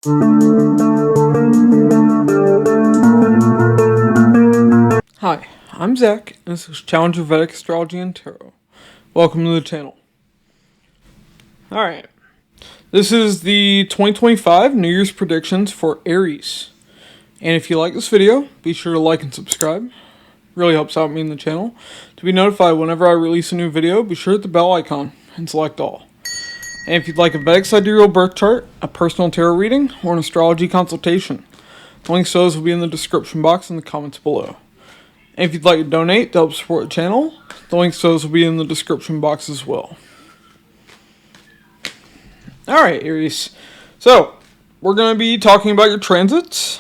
Hi, I'm Zach, and this is Challenge of Vedic Astrology and Tarot. Welcome to the channel. Alright, this is the 2025 New Year's predictions for Aries. And if you like this video, be sure to like and subscribe. Really helps out me and the channel. To be notified whenever I release a new video, be sure to hit the bell icon and select all. And if you'd like a Vedic Sidereal birth chart, a personal tarot reading, or an astrology consultation, links to those will be in the description box and the comments below. And if you'd like to donate to help support the channel, the links to those will be in the description box as well. Alright, Aries. So, we're going to be talking about your transits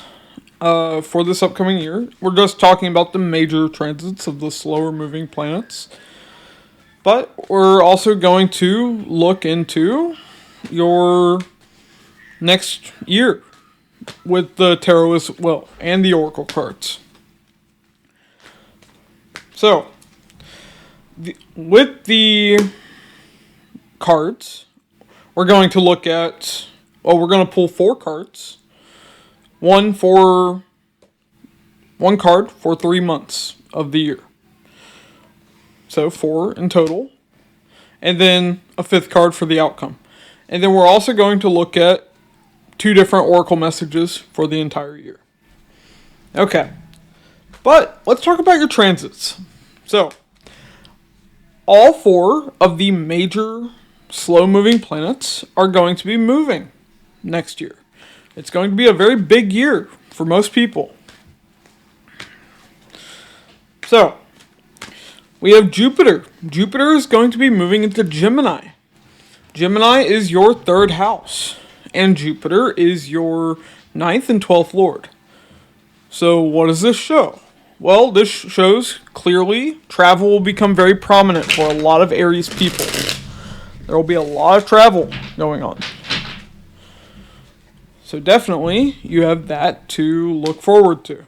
for this upcoming year. We're just talking about the major transits of the slower moving planets. But we're also going to look into your next year with the tarot as well, and the oracle cards. So, with the cards, we're going to look at, we're going to pull 4 cards. One card for 3 months of the year. So 4 in total. And then a 5th card for the outcome. And then we're also going to look at 2 different oracle messages for the entire year. Okay. But let's talk about your transits. So, all 4 of the major slow-moving planets are going to be moving next year. It's going to be a very big year for most people. So, we have Jupiter. Jupiter is going to be moving into Gemini. Gemini is your 3rd house, and Jupiter is your 9th and 12th lord. So, what does this show? Well, this shows clearly travel will become very prominent for a lot of Aries people. There will be a lot of travel going on. So definitely, you have that to look forward to.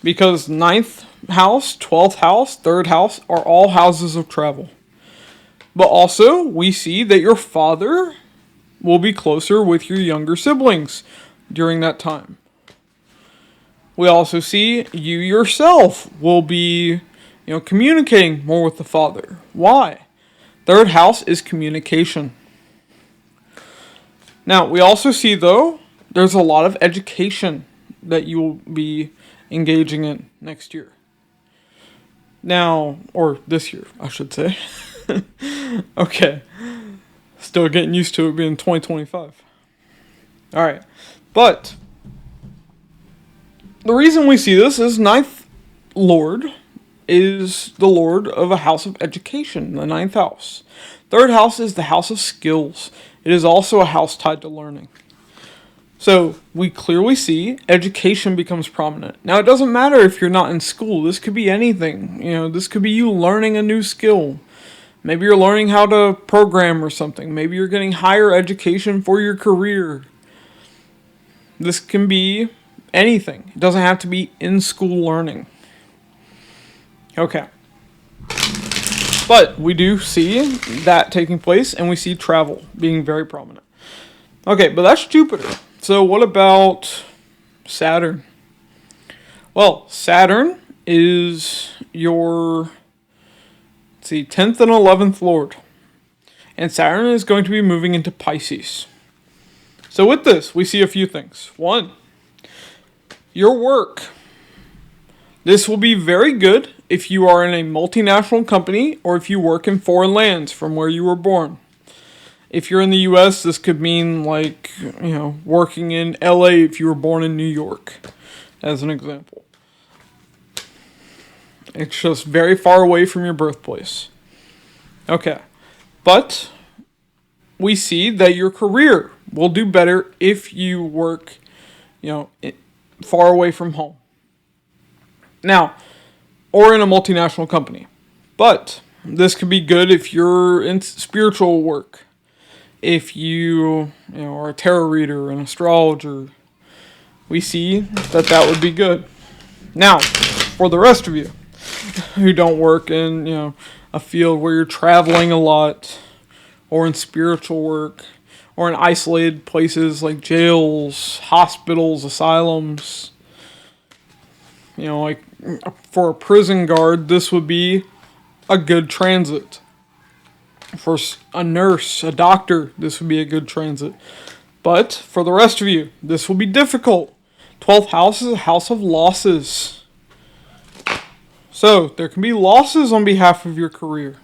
Because 9th house, 12th house, 3rd house are all houses of travel. But also, we see that your father will be closer with your younger siblings during that time. We also see you yourself will be, communicating more with the father. Why? 3rd house is communication. Now, we also see, though, there's a lot of education that you will be engaging in next year. Now, or this year, I should say. Okay. Still getting used to it being 2025. Alright. But the reason we see this is 9th lord is the lord of a house of education, the 9th house. 3rd house is the house of skills. It is also a house tied to learning. So, we clearly see education becomes prominent. Now, it doesn't matter if you're not in school. This could be anything. This could be you learning a new skill. Maybe you're learning how to program or something. Maybe you're getting higher education for your career. This can be anything. It doesn't have to be in-school learning. Okay. But we do see that taking place, and we see travel being very prominent. Okay, but that's Jupiter. So what about Saturn? Well, Saturn is your, 10th and 11th lord. And Saturn is going to be moving into Pisces. So with this, we see a few things. 1, your work. This will be very good if you are in a multinational company or if you work in foreign lands from where you were born. If you're in the US, this could mean working in LA if you were born in New York, as an example. It's just very far away from your birthplace. Okay. But we see that your career will do better if you work, far away from home. Now, or in a multinational company. But this could be good if you're in spiritual work. If you are a tarot reader, an astrologer. We see that would be good. Now, for the rest of you who don't work in, a field where you're traveling a lot, or in spiritual work, or in isolated places like jails, hospitals, asylums. Like for a prison guard, this would be a good transit. For a nurse, a doctor, this would be a good transit. But for the rest of you, this will be difficult. 12th house is a house of losses. So there can be losses on behalf of your career.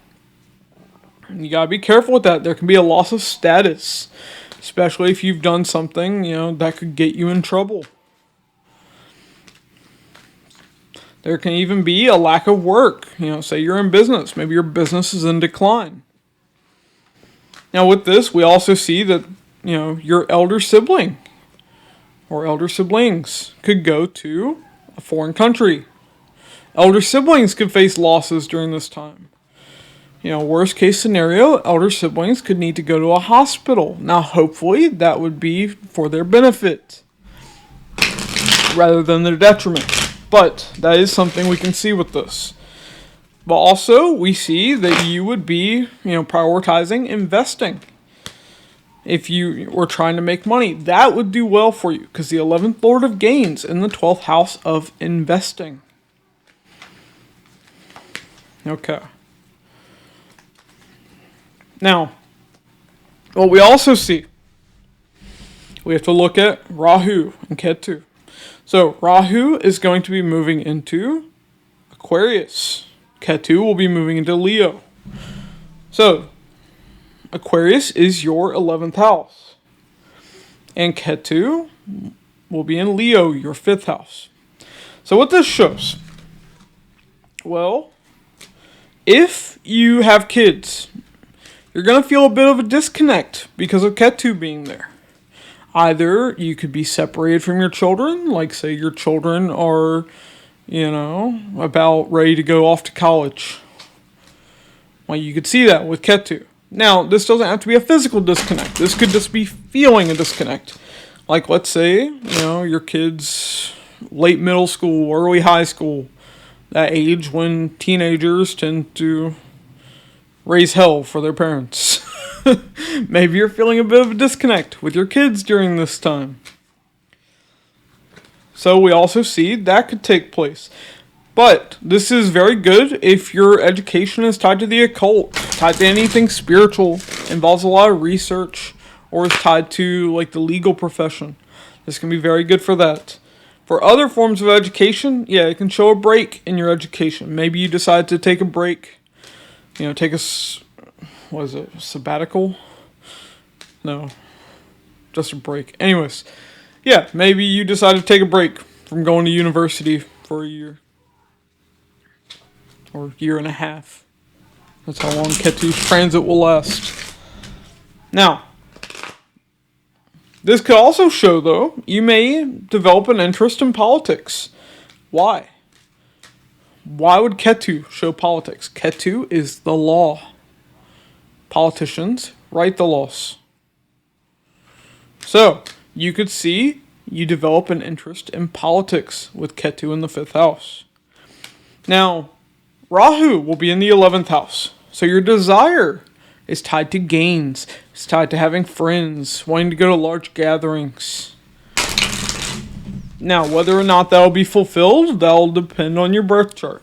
You gotta be careful with that. There can be a loss of status, especially if you've done something, that could get you in trouble. There can even be a lack of work. Say you're in business. Maybe your business is in decline. Now with this, we also see that, your elder sibling or elder siblings could go to a foreign country. Elder siblings could face losses during this time. Worst case scenario, elder siblings could need to go to a hospital. Now, hopefully, that would be for their benefit rather than their detriment. But that is something we can see with this. But also, we see that you would be, prioritizing investing. If you were trying to make money, that would do well for you because the 11th Lord of Gains in the 12th house of investing. Okay. Now, what we also see, we have to look at Rahu and Ketu. So, Rahu is going to be moving into Aquarius. Ketu will be moving into Leo. So, Aquarius is your 11th house. And Ketu will be in Leo, your 5th house. So, what this shows, well, if you have kids, you're going to feel a bit of a disconnect because of Ketu being there. Either you could be separated from your children, like say your children are, about ready to go off to college. Well, you could see that with Ketu. Now, this doesn't have to be a physical disconnect. This could just be feeling a disconnect. Like, let's say, your kids, late middle school, early high school, that age when teenagers tend to raise hell for their parents. Maybe you're feeling a bit of a disconnect with your kids during this time. So we also see that could take place. But this is very good if your education is tied to the occult, tied to anything spiritual, involves a lot of research, or is tied to like the legal profession. This can be very good for that. For other forms of education, it can show a break in your education. Maybe you decide to take a break. Take a sabbatical? No, just a break. Anyways, maybe you decide to take a break from going to university for a year. Or a year and a half. That's how long Ketu's transit will last. Now, this could also show, though, you may develop an interest in politics. Why? Why would Ketu show politics? Ketu is the law. Politicians write the laws. So, you could see you develop an interest in politics with Ketu in the 5th house. Now, Rahu will be in the 11th house. So your desire is tied to gains. It's tied to having friends, wanting to go to large gatherings. Now, whether or not that will be fulfilled, that will depend on your birth chart.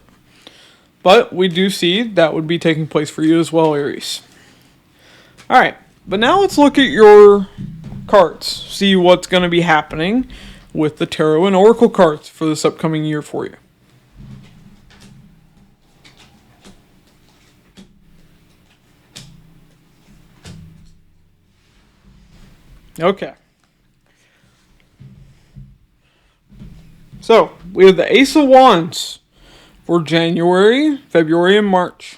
But we do see that would be taking place for you as well, Aries. Alright, but now let's look at your cards. See what's going to be happening with the tarot and oracle cards for this upcoming year for you. Okay. So, we have the Ace of Wands for January, February, and March.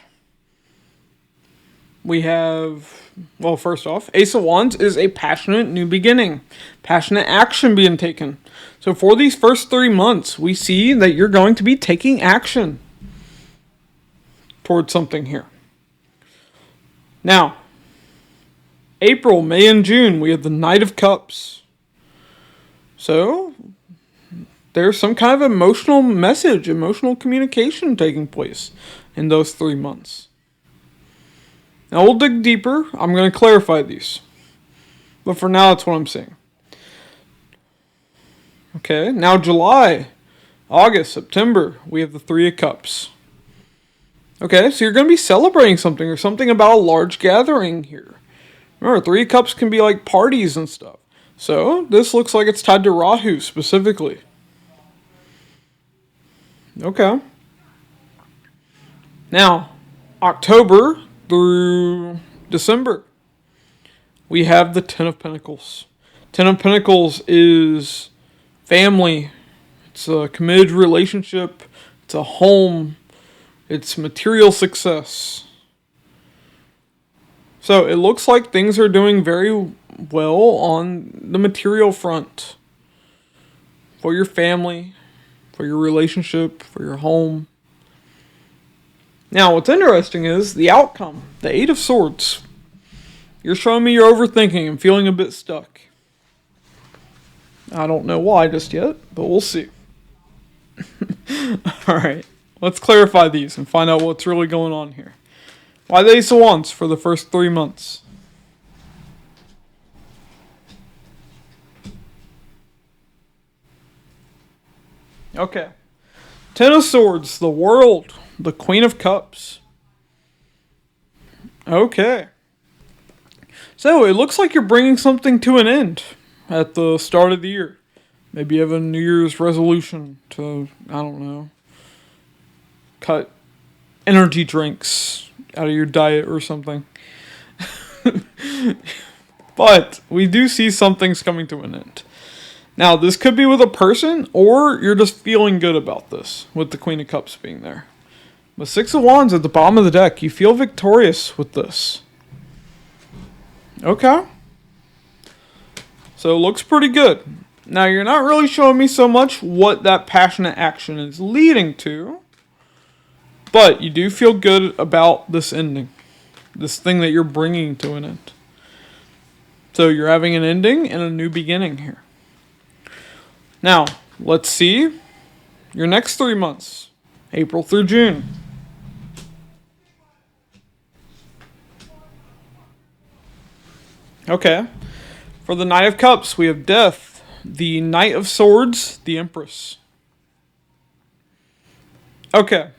We have, well, first off, Ace of Wands is a passionate new beginning. Passionate action being taken. So for these first 3 months, we see that you're going to be taking action towards something here. Now, April, May, and June, we have the Knight of Cups. So, there's some kind of emotional message, emotional communication taking place in those 3 months. Now, we'll dig deeper. I'm going to clarify these. But for now, that's what I'm seeing. Okay, now July, August, September, we have the Three of Cups. Okay, so you're going to be celebrating something or something about a large gathering here. Remember, Three of Cups can be like parties and stuff. So, this looks like it's tied to Rahu specifically. Okay. Now, October through December, we have the Ten of Pentacles. Ten of Pentacles is family. It's a committed relationship. It's a home. It's material success. So it looks like things are doing very well on the material front. For your family, for your relationship, for your home. Now, what's interesting is the outcome. The Eight of Swords. You're showing me you're overthinking and feeling a bit stuck. I don't know why just yet, but we'll see. Alright, let's clarify these and find out what's really going on here. Why the Ace of Wands for the first 3 months? Okay. Ten of Swords, the World, the Queen of Cups. Okay. So, it looks like you're bringing something to an end at the start of the year. Maybe you have a New Year's resolution to, I don't know, cut energy drinks out of your diet or something. But we do see something's coming to an end. Now, this could be with a person, or you're just feeling good about this, with the Queen of Cups being there. But Six of Wands at the bottom of the deck, you feel victorious with this. Okay. So it looks pretty good. Now, you're not really showing me so much what that passionate action is leading to. But you do feel good about this ending. This thing that you're bringing to an end. So you're having an ending and a new beginning here. Now, let's see your next 3 months. April through June. Okay. For the Knight of Cups, we have Death. The Knight of Swords, the Empress. Okay.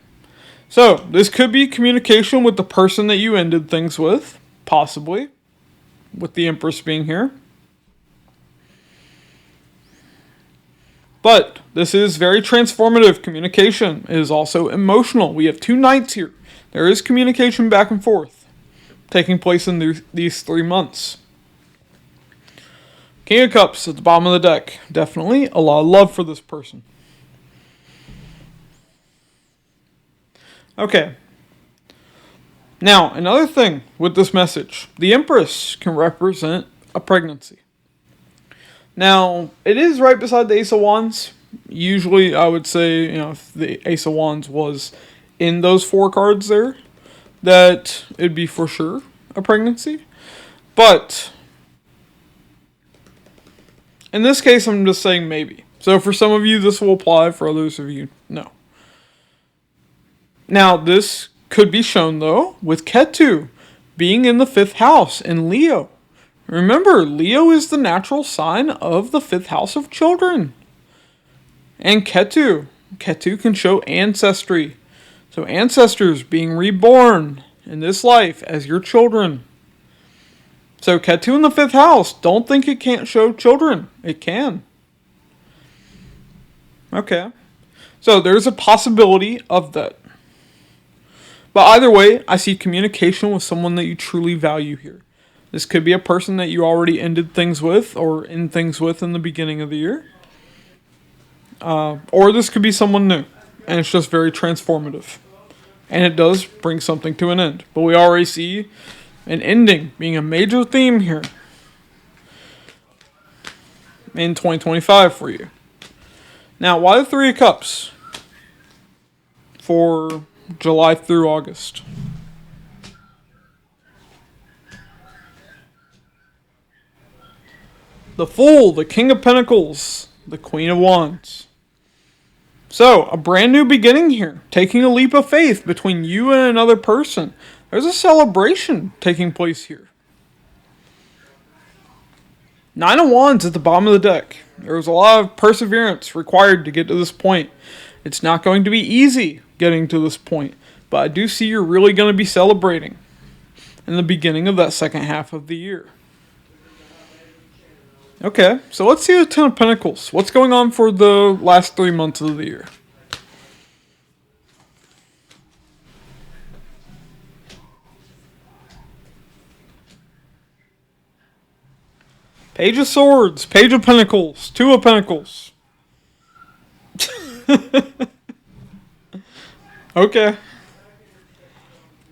So, this could be communication with the person that you ended things with. Possibly. With the Empress being here. But this is very transformative communication. It is also emotional. We have 2 knights here. There is communication back and forth taking place in these 3 months. King of Cups at the bottom of the deck. Definitely a lot of love for this person. Okay. Now, another thing with this message. The Empress can represent a pregnancy. Now, it is right beside the Ace of Wands. Usually, I would say, if the Ace of Wands was in those 4 cards there, that it'd be for sure a pregnancy. But, in this case, I'm just saying maybe. So, for some of you, this will apply. For others of you, no. Now, this could be shown, though, with Ketu being in the 5th house in Leo. Remember, Leo is the natural sign of the 5th house of children. And Ketu can show ancestry. So ancestors being reborn in this life as your children. So Ketu in the 5th house, don't think it can't show children. It can. Okay. So there's a possibility of that. But either way, I see communication with someone that you truly value here. This could be a person that you already ended things with or end things with in the beginning of the year. Or this could be someone new. And it's just very transformative. And it does bring something to an end. But we already see an ending being a major theme here in 2025 for you. Now, why the 3 of Cups for July through August? The Fool, the King of Pentacles, the Queen of Wands. So, a brand new beginning here. Taking a leap of faith between you and another person. There's a celebration taking place here. Nine of Wands at the bottom of the deck. There was a lot of perseverance required to get to this point. It's not going to be easy getting to this point, but I do see you're really going to be celebrating in the beginning of that second half of the year. Okay, so let's see the Ten of Pentacles. What's going on for the last 3 months of the year? Page of Swords, Page of Pentacles, Two of Pentacles. Okay.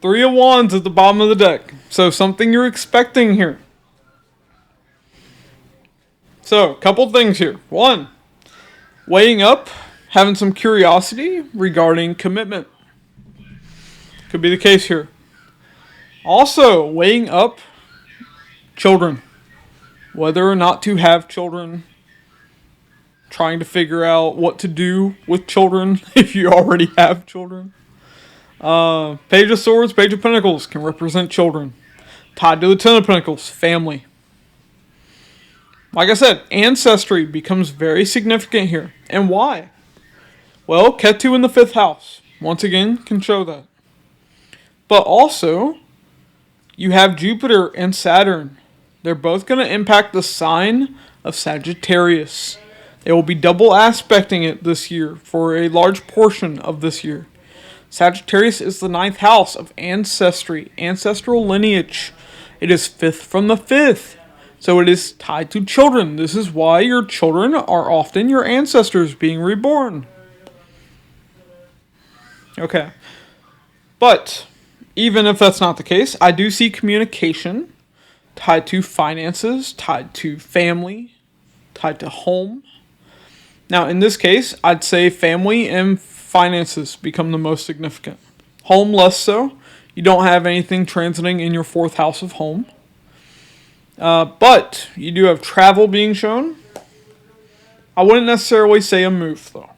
Three of Wands at the bottom of the deck. So something you're expecting here. So, a couple things here. One, weighing up, having some curiosity regarding commitment. Could be the case here. Also, weighing up children. Whether or not to have children. Trying to figure out what to do with children if you already have children. Page of Swords, Page of Pentacles can represent children. Tied to the Ten of Pentacles, family. Like I said, ancestry becomes very significant here. And why? Well, Ketu in the 5th house, once again, can show that. But also, you have Jupiter and Saturn. They're both going to impact the sign of Sagittarius. They will be double aspecting it this year for a large portion of this year. Sagittarius is the 9th house of ancestry, ancestral lineage. It is 5th from the 5th. So it is tied to children. This is why your children are often your ancestors being reborn. Okay. But even if that's not the case, I do see communication tied to finances, tied to family, tied to home. Now, in this case, I'd say family and finances become the most significant. Home less so. You don't have anything transiting in your 4th house of home. But you do have travel being shown. I wouldn't necessarily say a move, though.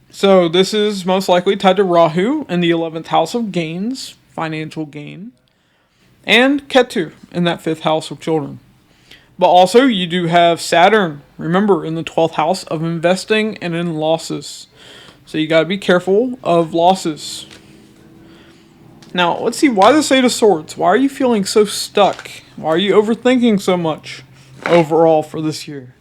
So this is most likely tied to Rahu in the 11th house of gains, financial gain. And Ketu in that 5th house of children. But also you do have Saturn, remember, in the 12th house of investing and in losses. So you got to be careful of losses. Now, let's see, why the Eight of Swords? Why are you feeling so stuck? Why are you overthinking so much overall for this year?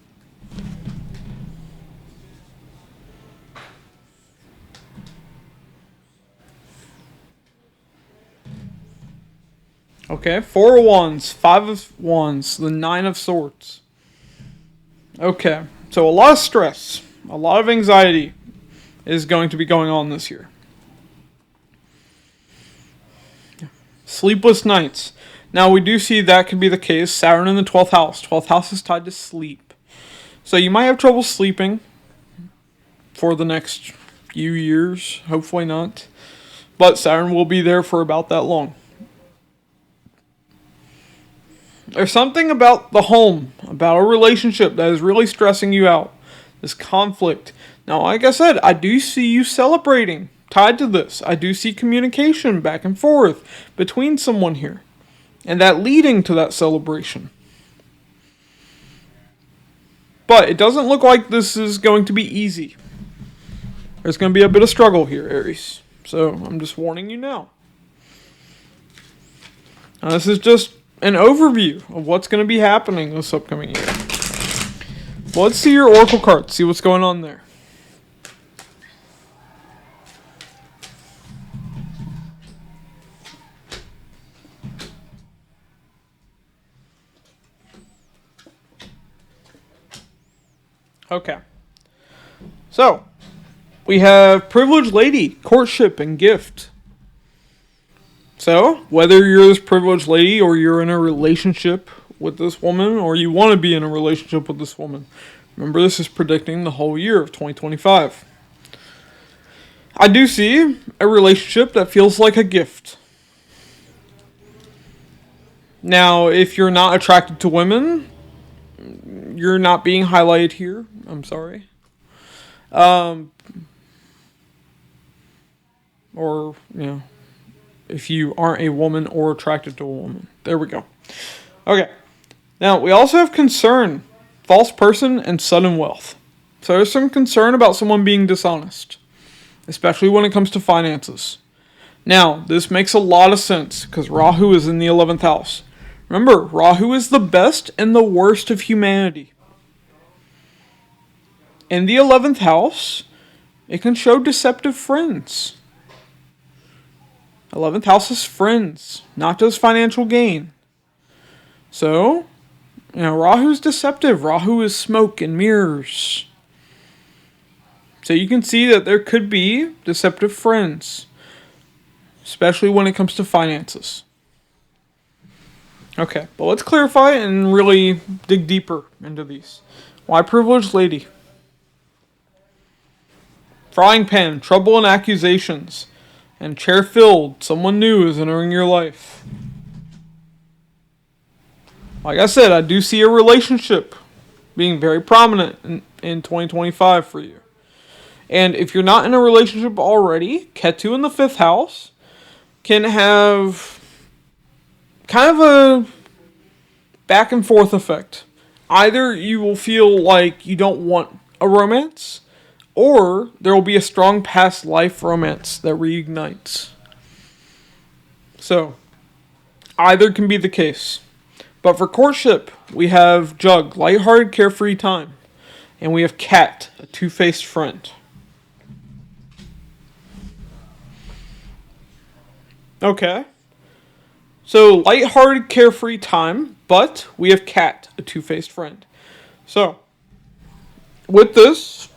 Okay, Four of Wands, Five of Wands, the Nine of Swords. Okay, so a lot of stress, a lot of anxiety is going to be going on this year. Sleepless nights. Now, we do see that could be the case. Saturn in the 12th house. 12th house is tied to sleep. So you might have trouble sleeping for the next few years. Hopefully not. But Saturn will be there for about that long. There's something about the home, about a relationship that is really stressing you out. This conflict. Now, like I said, I do see you celebrating. Tied to this, I do see communication back and forth between someone here. And that leading to that celebration. But it doesn't look like this is going to be easy. There's going to be a bit of struggle here, Aries. So I'm just warning you now. Now, this is just an overview of what's going to be happening this upcoming year. Well, let's see your oracle cards, see what's going on there. Okay. So, we have Privileged Lady, Courtship, and Gift. So, whether you're this privileged lady or you're in a relationship with this woman or you want to be in a relationship with this woman, remember this is predicting the whole year of 2025. I do see a relationship that feels like a gift. Now, if you're not attracted to women, you're not being highlighted here. I'm sorry. Or, you know, if you aren't a woman or attracted to a woman. There we go. Okay. Now, we also have concern, false person, and sudden wealth. So there's some concern about someone being dishonest, especially when it comes to finances. Now, this makes a lot of sense because Rahu is in the 11th house. Remember, Rahu is the best and the worst of humanity. In the 11th house, it can show deceptive friends. 11th house is friends, not just financial gain. So, Rahu's deceptive. Rahu is smoke and mirrors. So you can see that there could be deceptive friends, especially when it comes to finances. Okay, but let's clarify and really dig deeper into these. Why privileged lady? Frying pan, trouble and accusations. And chair filled, someone new is entering your life. Like I said, I do see a relationship being very prominent in 2025 for you. And if you're not in a relationship already, Ketu in the 5th house can have kind of a back and forth effect. Either you will feel like you don't want a romance, or there will be a strong past life romance that reignites. So, either can be the case. But for courtship, we have Jug, lighthearted, carefree time. And we have Cat, a two-faced friend. Okay. So, lighthearted, carefree time, but we have Cat, a two-faced friend. So, with this,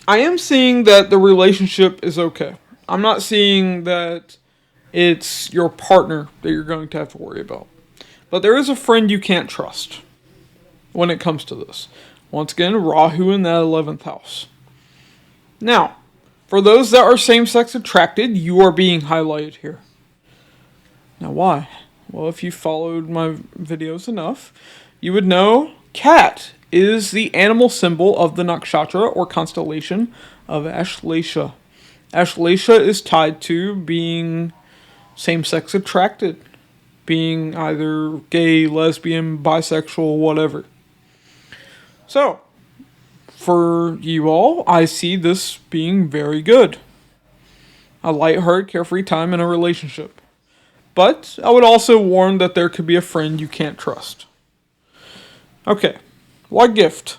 I am seeing that the relationship is okay. I'm not seeing that it's your partner that you're going to have to worry about. But there is a friend you can't trust when it comes to this. Once again, Rahu in that 11th house. Now, for those that are same-sex attracted, you are being highlighted here. Now, why? Well, if you followed my videos enough, you would know cat is the animal symbol of the nakshatra or constellation of Ashlesha. Ashlesha is tied to being same-sex attracted, being either gay, lesbian, bisexual, whatever. So, for you all, I see this being very good. A lighthearted, carefree time in a relationship. But I would also warn that there could be a friend you can't trust. Okay, what gift?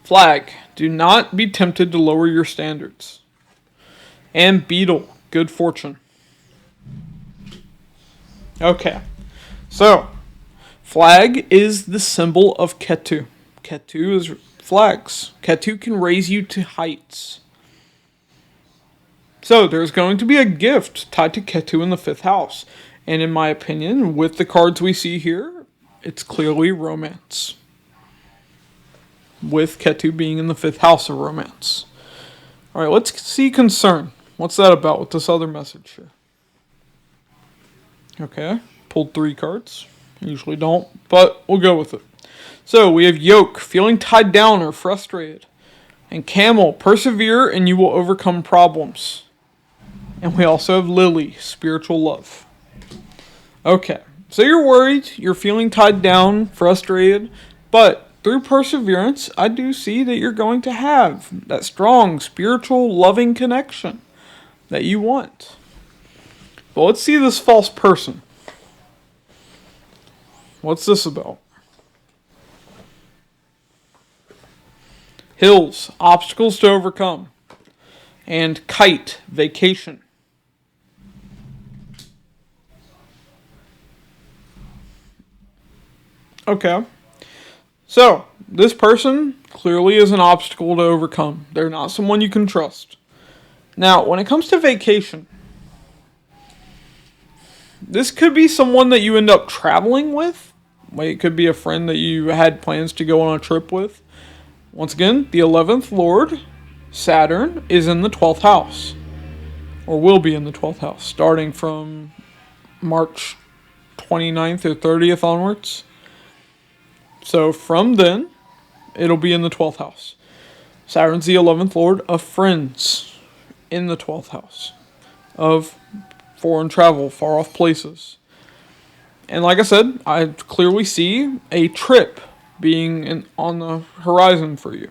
Flag, do not be tempted to lower your standards. And beetle, good fortune. Okay, so flag is the symbol of Ketu. Ketu is flags. Ketu can raise you to heights. So there's going to be a gift tied to Ketu in the 5th house. And in my opinion, with the cards we see here, it's clearly romance. With Ketu being in the 5th house of romance. Alright, let's see concern. What's that about with this other message here? Okay, pulled 3 cards. Usually don't, but we'll go with it. So we have yoke, feeling tied down or frustrated. And camel, persevere and you will overcome problems. And we also have lily, spiritual love. Okay, so you're worried, you're feeling tied down, frustrated, but through perseverance, I do see that you're going to have that strong, spiritual, loving connection that you want. But let's see this false person. What's this about? Hills, obstacles to overcome. And kite, vacation. Okay. So, this person clearly is an obstacle to overcome. They're not someone you can trust. Now, when it comes to vacation, this could be someone that you end up traveling with. It could be a friend that you had plans to go on a trip with. Once again, the 11th Lord, Saturn, is in the 12th house. Or will be in the 12th house, starting from March 29th or 30th onwards. So from then, it'll be in the 12th house. Saturn's the 11th Lord of friends in the 12th house. Of foreign travel, far off places. And like I said, I clearly see a trip being on the horizon for you.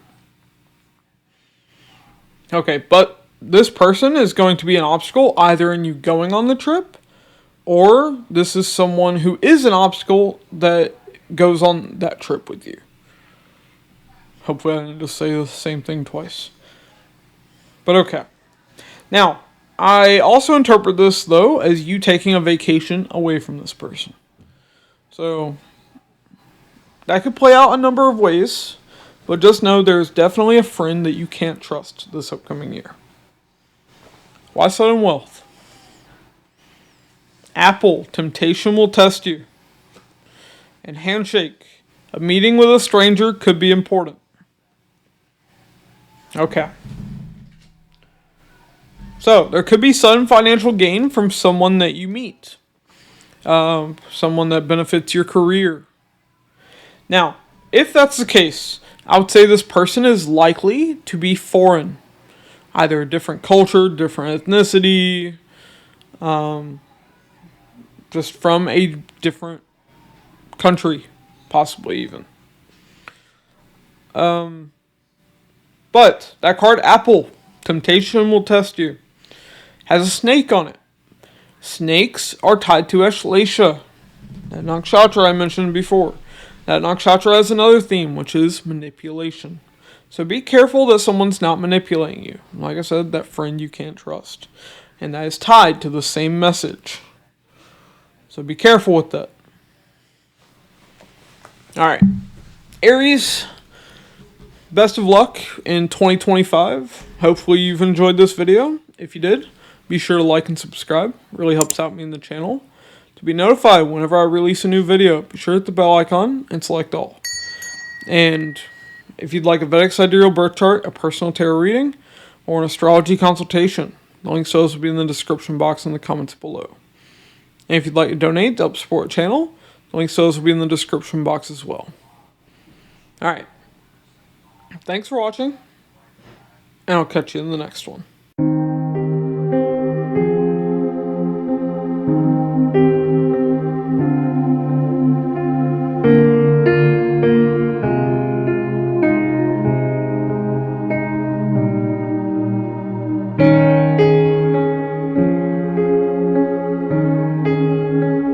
Okay, but this person is going to be an obstacle either in you going on the trip, or this is someone who is an obstacle that goes on that trip with you. Hopefully I didn't just say the same thing twice. But okay. Now, I also interpret this, though, as you taking a vacation away from this person. So, that could play out a number of ways, but just know there's definitely a friend that you can't trust this upcoming year. Why sudden wealth? Apple, temptation will test you. And handshake, a meeting with a stranger could be important. Okay. So, there could be sudden financial gain from someone that you meet. Someone that benefits your career. Now, if that's the case, I would say this person is likely to be foreign. Either a different culture, different ethnicity, just from a different country, possibly even. But that card, Apple, temptation will test you, has a snake on it. Snakes are tied to Ashlesha, that nakshatra I mentioned before. That nakshatra has another theme, which is manipulation. So be careful that someone's not manipulating you. Like I said, that friend you can't trust. And that is tied to the same message. So be careful with that. Alright. Aries, best of luck in 2025. Hopefully you've enjoyed this video. If you did, be sure to like and subscribe. It really helps out me in the channel. To be notified whenever I release a new video, be sure to hit the bell icon and select all. And if you'd like a Vedic Sidereal birth chart, a personal tarot reading, or an astrology consultation, the links to those will be in the description box and the comments below. And if you'd like to donate to help support the channel, the links to those will be in the description box as well. Alright. Thanks for watching, and I'll catch you in the next one.